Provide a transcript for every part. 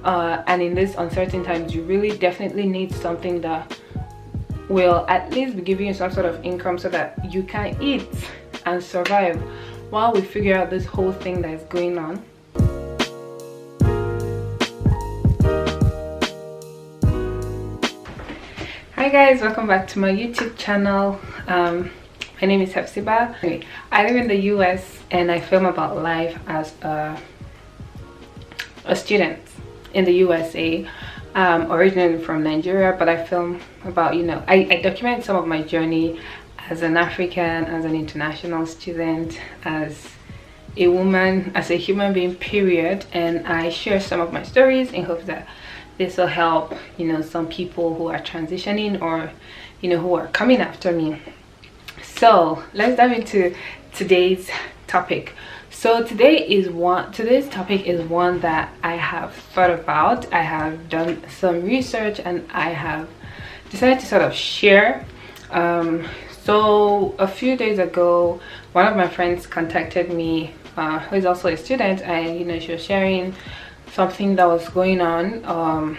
and in these uncertain times, you really definitely need something that will at least be giving you some sort of income so that you can eat and survive while we figure out this whole thing that is going on. Hi guys, welcome back to my YouTube channel. My name is Hephzibah. Anyway, I live in the US and I film about life as a student in the USA. Originally from Nigeria, but I film about, I document some of my journey as an African, as an international student, as a woman, as a human being, period. And I share some of my stories in hopes that this will help, some people who are transitioning or, who are coming after me. So let's dive into today's topic. So today's topic is one that I have thought about. I have done some research and I have decided to sort of share. So a few days ago, one of my friends contacted me, who is also a student, and she was sharing something that was going on.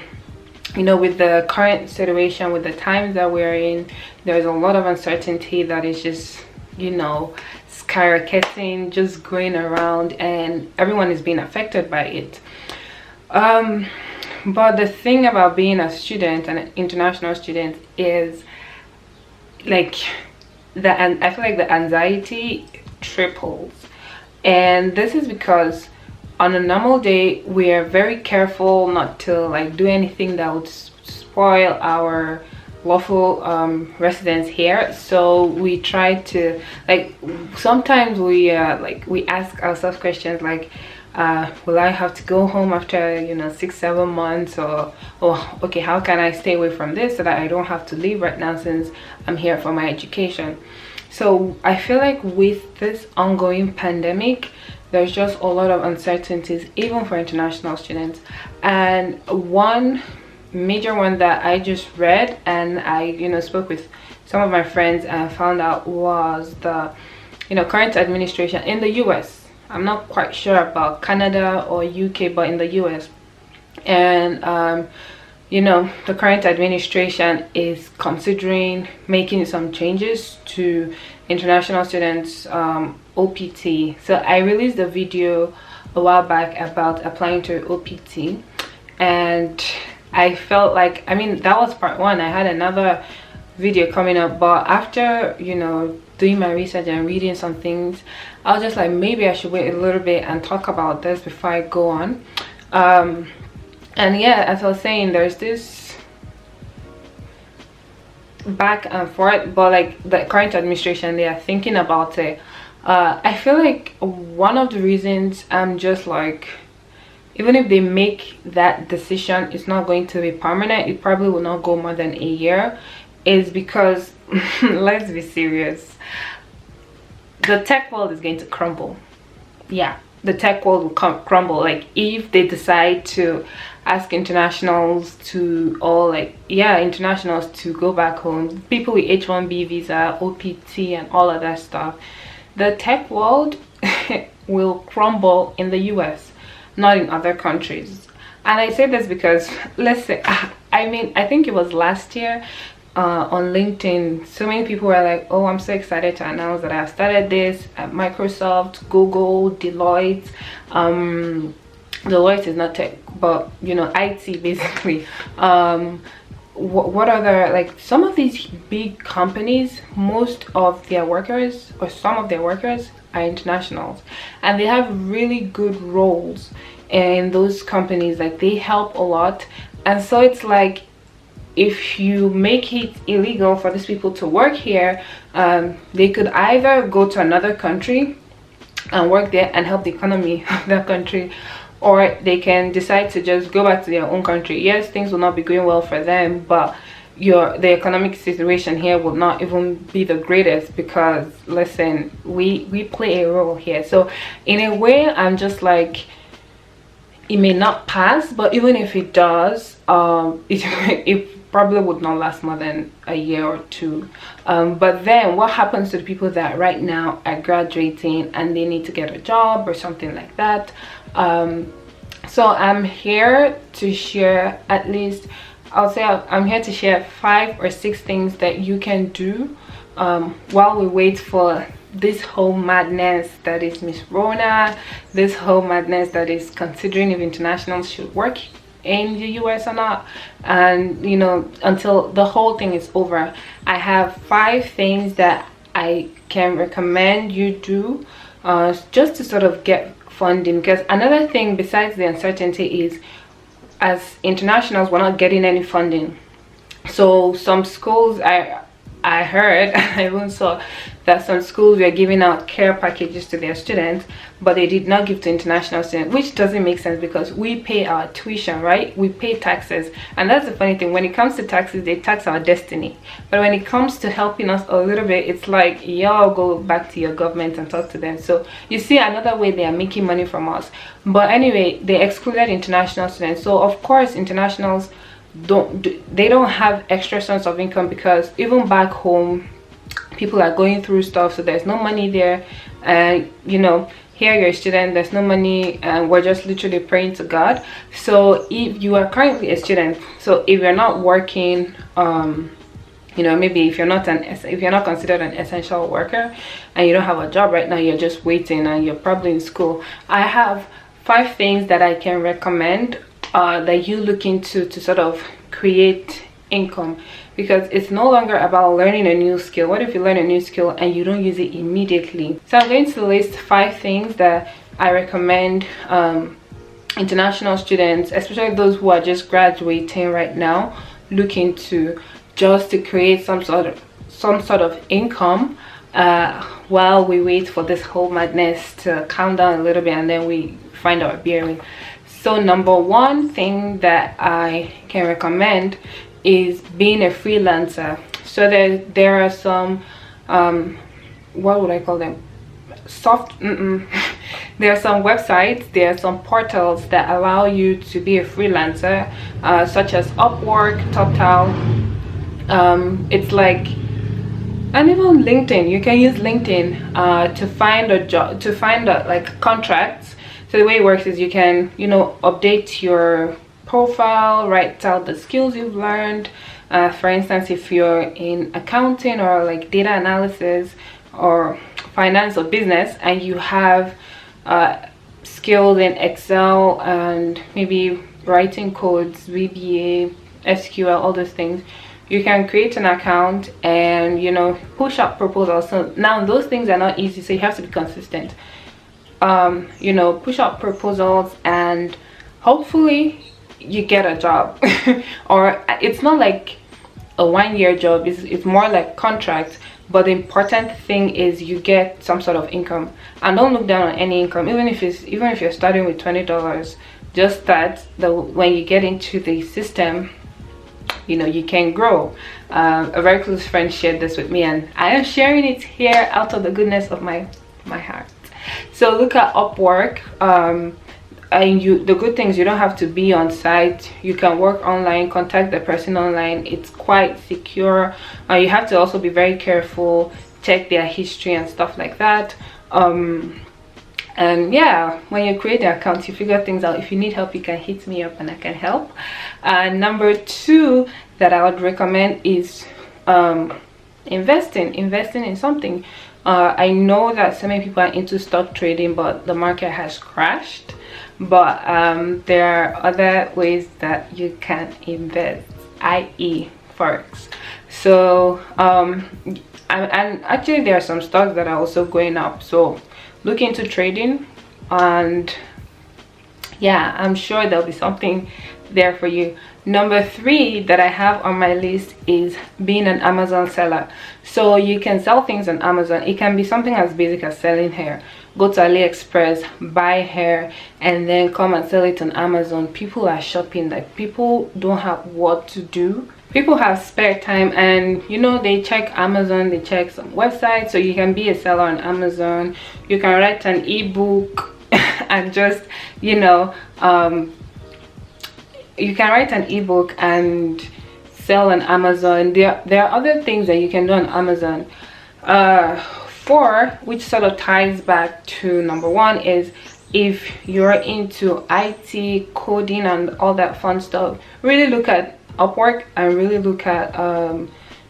With the current situation, with the times that we're in, there's a lot of uncertainty that is just, skyrocketing, just going around, and everyone is being affected by it. But the thing about being a student, an international student, is like I feel like the anxiety triples. And this is because on a normal day we are very careful not to do anything that would spoil our lawful residence here. So we try to sometimes we ask ourselves questions like, will I have to go home after 6-7 months, or okay, how can I stay away from this so that I don't have to leave right now since I'm here for my education. So I feel like with this ongoing pandemic, there's just a lot of uncertainties even for international students. And one major one that I just read and I spoke with some of my friends and found out was the current administration in the US. I'm not quite sure about Canada or UK, but in the US, and the current administration is considering making some changes to international students OPT. So I released a video a while back about applying to OPT, and I felt like, that was part one. I had another video coming up, but after doing my research and reading some things, I was just like, maybe I should wait a little bit and talk about this before I go on. And yeah, as I was saying, there's this back and forth, but the current administration, they are thinking about it. I feel like one of the reasons I'm just like, even if they make that decision, it's not going to be permanent. It probably will not go more than a year, is because let's be serious, the tech world is going to crumble. Yeah, the tech world will crumble. If they decide to ask internationals to internationals to go back home, people with H1B visa, OPT, and all of that stuff, the tech world will crumble in the US, not in other countries. And I say this because, let's say, I think it was last year on LinkedIn, so many people were like, oh, I'm so excited to announce that I've started this at Microsoft, Google, Deloitte. Deloitte is not tech, but IT basically. What other, some of these big companies, most of their workers or some of their workers are internationals, and they have really good roles in those companies. They help a lot. And so it's like, if you make it illegal for these people to work here, they could either go to another country and work there and help the economy of that country, or they can decide to just go back to their own country. Yes, things will not be going well for them, but the economic situation here will not even be the greatest, because listen, we play a role here. So in a way, I'm just like, it may not pass, but even if it does, it probably would not last more than a year or two. But then what happens to the people that right now are graduating and they need to get a job or something like that? So I'm here to share, at least I'll say I'm here to share 5 or 6 things that you can do while we wait for this whole madness that is Miss Rona, this whole madness that is considering if internationals should work in the US or not, and you know, until the whole thing is over. I have 5 things that I can recommend you do just to sort of get funding, because another thing besides the uncertainty is, as internationals, we're not getting any funding. So some schools, I heard, I even saw that some schools were giving out care packages to their students, but they did not give to international students, which doesn't make sense because we pay our tuition, right? We pay taxes. And that's the funny thing, when it comes to taxes, they tax our destiny. But when it comes to helping us a little bit, it's like, y'all go back to your government and talk to them. So you see another way they are making money from us. But anyway, they excluded international students. So of course, internationals don't have extra source of income, because even back home people are going through stuff, so there's no money there. And you know, here you're a student, there's no money, and we're just literally praying to God. So if you are currently a student, so if you're not working, you know, maybe if you're not considered an essential worker and you don't have a job right now, you're just waiting and you're probably in school, I have 5 things that I can recommend that you look into to sort of create income, because it's no longer about learning a new skill. What if you learn a new skill and you don't use it immediately? So I'm going to list 5 things that I recommend international students, especially those who are just graduating right now, look into, just to create some sort of income while we wait for this whole madness to calm down a little bit and then we find our bearing. So number 1 thing that I can recommend is being a freelancer. So there are some what would I call them, there are some websites, there are some portals that allow you to be a freelancer, such as Upwork, Total, it's like, and even LinkedIn. You can use LinkedIn to find a job, to find like contracts. So the way it works is you can, you know, update your profile, write out the skills you've learned. For instance, if you're in accounting or like data analysis or finance or business, and you have skills in Excel and maybe writing codes, VBA, SQL, all those things, you can create an account and, you know, push out proposals. So now those things are not easy, so you have to be consistent. You know, push out proposals and hopefully you get a job. Or it's not like a 1-year job, it's more like contract, but the important thing is you get some sort of income. And don't look down on any income, even if you're starting with $20, just that when you get into the system, you know, you can grow. A very close friend shared this with me, and I am sharing it here out of the goodness of my heart. So look at Upwork. And the good thing is you don't have to be on site. You can work online, contact the person online. It's quite secure. You have to also be very careful, check their history and stuff like that. And yeah, when you create the account, you figure things out. If you need help, you can hit me up and I can help. Number 2 that I would recommend is investing in something. I know that so many people are into stock trading, but the market has crashed. But there are other ways that you can invest, i.e. Forex. So and actually there are some stocks that are also going up, so look into trading, and yeah, I'm sure there'll be something there for you. Number 3 that I have on my list is being an Amazon seller. So you can sell things on Amazon. It can be something as basic as selling hair. Go to AliExpress, buy hair, and then come and sell it on Amazon. People are shopping, like people don't have what to do. People have spare time, and you know, they check Amazon, they check some websites. So you can be a seller on Amazon. You can write an ebook and just, you know, you can write an ebook and sell on Amazon. There are other things that you can do on Amazon. 4, which sort of ties back to number 1, is if you're into IT, coding, and all that fun stuff, really look at Upwork and really look at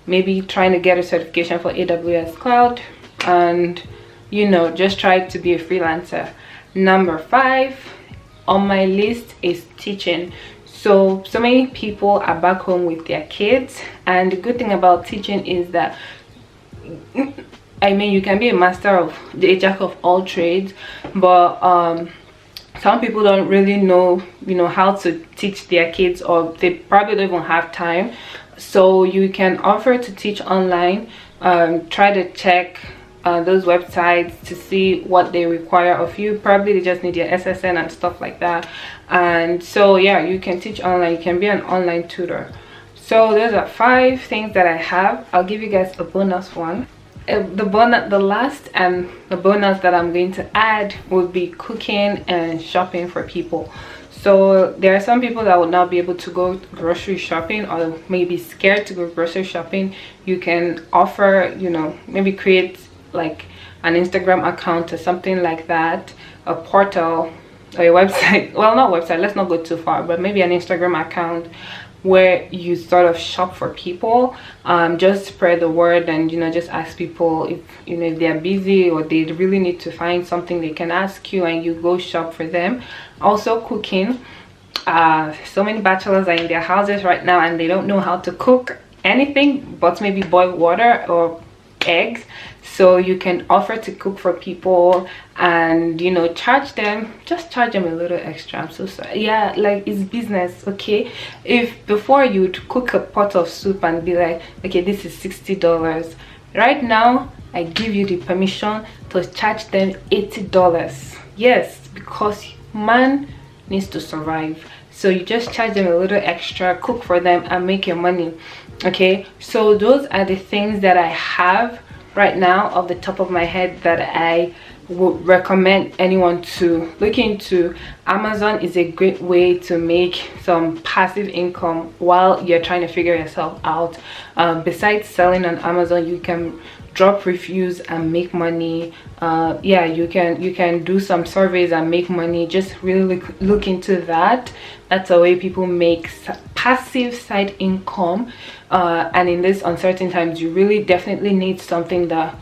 maybe trying to get a certification for AWS Cloud, and you know, just try to be a freelancer. Number 5 on my list is teaching. So many people are back home with their kids, and the good thing about teaching is that, I mean, you can be a master of the jack of all trades, but some people don't really know, you know, how to teach their kids, or they probably don't even have time. So you can offer to teach online. Try to check those websites to see what they require of you. Probably they just need your SSN and stuff like that. And so yeah, you can teach online, you can be an online tutor. So those are 5 things that I have. I'll give you guys a bonus one. The last and the bonus that I'm going to add would be cooking and shopping for people. So there are some people that would not be able to go grocery shopping, or maybe scared to go grocery shopping. You can offer, you know, maybe create like an Instagram account or something like that, a portal or a website. Well, not website, let's not go too far, but maybe an Instagram account where you sort of shop for people. Just spread the word, and you know, just ask people if, you know, if they're busy or they really need to find something, they can ask you and you go shop for them. Also cooking. So many bachelors are in their houses right now and they don't know how to cook anything but maybe boil water or eggs. So you can offer to cook for people, and you know, charge them, just charge them a little extra. I'm so sorry. Yeah, like, it's business, okay? If before you'd cook a pot of soup and be like, okay, this is $60, right now I give you the permission to charge them $80. Yes, because man needs to survive. So you just charge them a little extra, cook for them, and make your money. Okay, so those are the things that I have right now off the top of my head that I would recommend anyone to look into. Amazon is a great way to make some passive income while you're trying to figure yourself out. Besides selling on Amazon, you can drop reviews and make money. Yeah, you can do some surveys and make money. Just really look into that. That's a way people make passive side income, and in this uncertain times, you really definitely need something that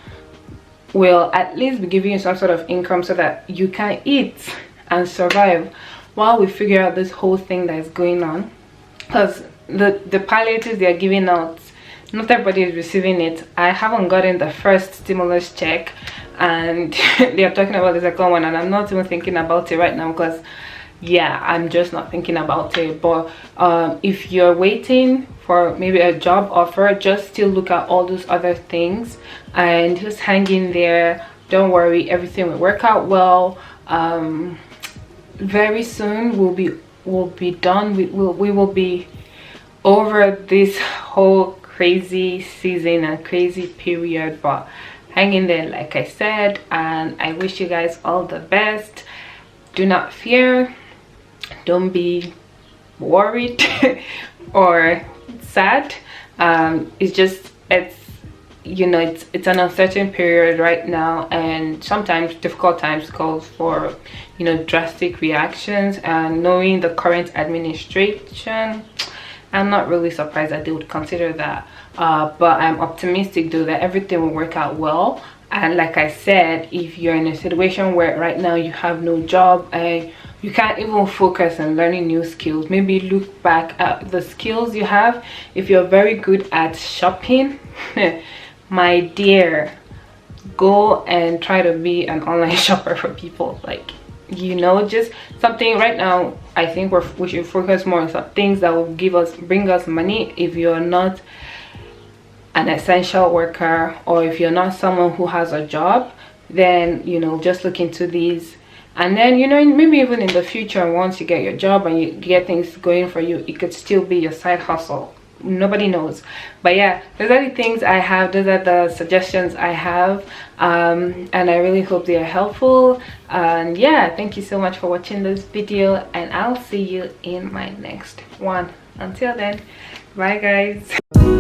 will at least be giving you some sort of income so that you can eat and survive while we figure out this whole thing that is going on. Because the palliatives they are giving out, not everybody is receiving it. I haven't gotten the first stimulus check, and they are talking about the second one, and I'm not even thinking about it right now because yeah, I'm just not thinking about it. But if you're waiting for maybe a job offer, just still look at all those other things and just hang in there. Don't worry, everything will work out well. Very soon we'll be done. We will be over this whole crazy season and crazy period, but hang in there, like I said, and I wish you guys all the best. Do not fear, don't be worried or sad. It's you know, it's an uncertain period right now, and sometimes difficult times calls for, you know, drastic reactions. And knowing the current administration, I'm not really surprised that they would consider that, but I'm optimistic though that everything will work out well. And like I said, if you're in a situation where right now you have no job and you can't even focus on learning new skills, maybe look back at the skills you have. If you're very good at shopping, my dear, go and try to be an online shopper for people. Like, you know, just something right now. I think we should focus more on some things that will bring us money. If you're not an essential worker, or if you're not someone who has a job, then you know, just look into these. And then, you know, maybe even in the future, once you get your job and you get things going for you, it could still be your side hustle. Nobody knows. But yeah, those are the things I have. Those are the suggestions I have, and I really hope they are helpful. And yeah, thank you so much for watching this video, and I'll see you in my next one. Until then, bye guys.